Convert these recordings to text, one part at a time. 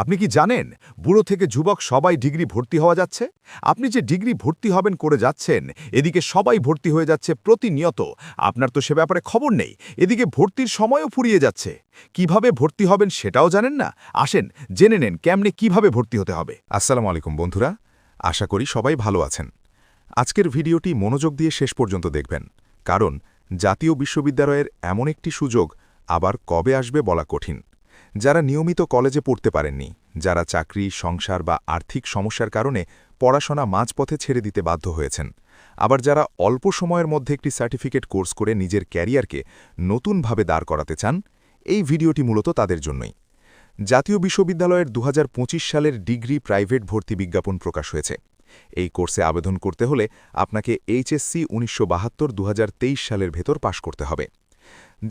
আপনি কি জানেন বুড়ো থেকে যুবক সবাই ডিগ্রি ভর্তি হওয়া যাচ্ছে? আপনি যে ডিগ্রি ভর্তি হবেন করে যাচ্ছেন, এদিকে সবাই ভর্তি হয়ে যাচ্ছে প্রতিনিয়ত। আপনার তো সে ব্যাপারে খবর নেই। এদিকে ভর্তির সময়ও ফুরিয়ে যাচ্ছে। কিভাবে ভর্তি হবেন সেটাও জানেন না? আসেন জেনে নেন কেমনে কিভাবে ভর্তি হতে হবে। আসসালামু আলাইকুম বন্ধুরা, আশা করি সবাই ভালো আছেন। আজকের ভিডিওটি মনোযোগ দিয়ে শেষ পর্যন্ত দেখবেন, কারণ জাতীয় বিশ্ববিদ্যালয়ের এমন একটি সুযোগ আবার কবে আসবে বলা কঠিন। যারা নিয়মিত কলেজে পড়তে পারেননি, যারা চাকরি, সংসার বা আর্থিক সমস্যার কারণে পড়াশোনা মাঝপথে ছেড়ে দিতে বাধ্য হয়েছেন, আবার যারা অল্প সময়ের মধ্যে একটি সার্টিফিকেট কোর্স করে নিজের ক্যারিয়ারকে নতুনভাবে দাঁড় করাতে চান, এই ভিডিওটি মূলত তাদের জন্যই। জাতীয় বিশ্ববিদ্যালয়ের ২০২৫ সালের ডিগ্রি প্রাইভেট ভর্তি বিজ্ঞাপন প্রকাশ হয়েছে। এই কোর্সে আবেদন করতে হলে আপনাকে এইচএসসি ১৯৭২-২০২৩ সালের ভেতর পাশ করতে হবে।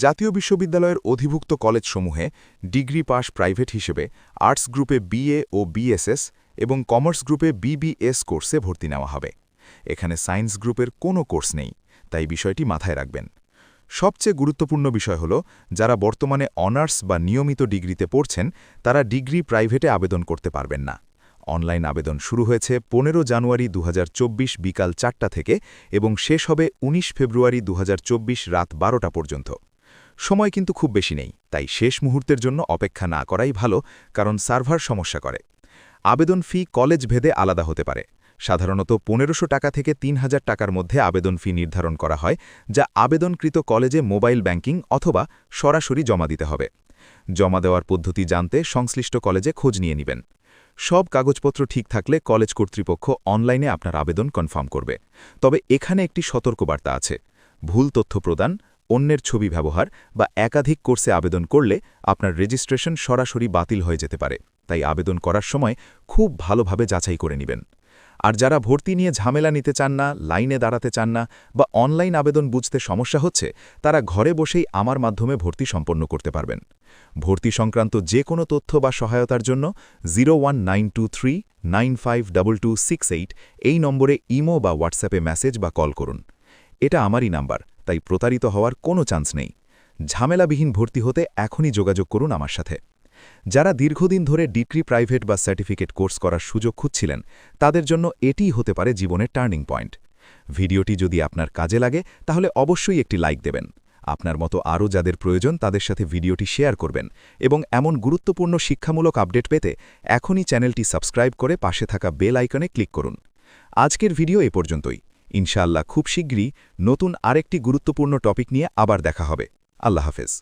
জাতীয় বিশ্ববিদ্যালয়ের অধিভুক্ত কলেজসমূহে ডিগ্রি পাস প্রাইভেট হিসেবে আর্টস গ্রুপে বিএ ও বিএসএস এবং কমার্স গ্রুপে বিবিএস কোর্সে ভর্তি নেওয়া হবে। এখানে সায়েন্স গ্রুপের কোনো কোর্স নেই, তাই বিষয়টি মাথায় রাখবেন। সবচেয়ে গুরুত্বপূর্ণ বিষয় হল, যারা বর্তমানে অনার্স বা নিয়মিত ডিগ্রিতে পড়ছেন, তারা ডিগ্রি প্রাইভেটে আবেদন করতে পারবেন না। অনলাইন আবেদন শুরু হয়েছে ১৫ জানুয়ারি ২০২৪ বিকাল ৪টা থেকে এবং শেষ হবে ১৯ ফেব্রুয়ারি ২০২৪ রাত ১২টা পর্যন্ত। সময় কিন্তু খুব বেশি নেই, তাই শেষ মুহূর্তের জন্য অপেক্ষা না করাই ভালো, কারণ সার্ভার সমস্যা করে। আবেদন ফি কলেজ ভেদে আলাদা হতে পারে। সাধারণত ১৫০০ টাকা থেকে ৩০০০ টাকার মধ্যে আবেদন ফি নির্ধারণ করা হয়, যা আবেদনকৃত কলেজে মোবাইল ব্যাংকিং অথবা সরাসরি জমা দিতে হবে। জমা দেওয়ার পদ্ধতি জানতে সংশ্লিষ্ট কলেজে খোঁজ নিয়ে নেবেন। সব কাগজপত্র ঠিক থাকলে কলেজ কর্তৃপক্ষ অনলাইনে আপনার আবেদন কনফার্ম করবে। তবে এখানে একটি সতর্কবার্তা আছে: ভুল তথ্য প্রদান, অন্যের ছবি ব্যবহার বা একাধিক কোর্সে আবেদন করলে আপনার রেজিস্ট্রেশন সরাসরি বাতিল হয়ে যেতে পারে। তাই আবেদন করার সময় খুব ভালোভাবে যাচাই করে নেবেন। আর যারা ভর্তি নিয়ে ঝামেলা নিতে চান না, লাইনে দাঁড়াতে চান না বা অনলাইন আবেদন বুঝতে সমস্যা হচ্ছে, তারা ঘরে বসেই আমার মাধ্যমে ভর্তি সম্পন্ন করতে পারবেন। ভর্তি সংক্রান্ত যে কোনো তথ্য বা সহায়তার জন্য 01923952268 এই নম্বরে ইমো বা হোয়াটসঅ্যাপে মেসেজ বা কল করুন। এটা আমারই নাম্বার, তাই প্রতারিত হওয়ার কোনো চান্স নেই। ঝামেলাবিহীন ভর্তি হতে এখনই যোগাযোগ করুন আমার সাথে। যারা দীর্ঘদিন ধরে ডিগ্রি প্রাইভেট বা সার্টিফিকেট কোর্স করার সুযোগ খুঁজছিলেন, তাদের জন্য এটিই হতে পারে জীবনের টার্নিং পয়েন্ট। ভিডিওটি যদি আপনার কাজে লাগে তাহলে অবশ্যই একটি লাইক দেবেন। আপনার মতো আরও যাদের প্রয়োজন তাদের সাথে ভিডিওটি শেয়ার করবেন এবং এমন গুরুত্বপূর্ণ শিক্ষামূলক আপডেট পেতে এখনই চ্যানেলটি সাবস্ক্রাইব করে পাশে থাকা বেল আইকনে ক্লিক করুন। আজকের ভিডিও এ পর্যন্তই। ইনশাআল্লাহ খুব শীঘ্রই নতুন আরেকটি গুরুত্বপূর্ণ টপিক নিয়ে আবার দেখা হবে। আল্লাহ হাফেজ।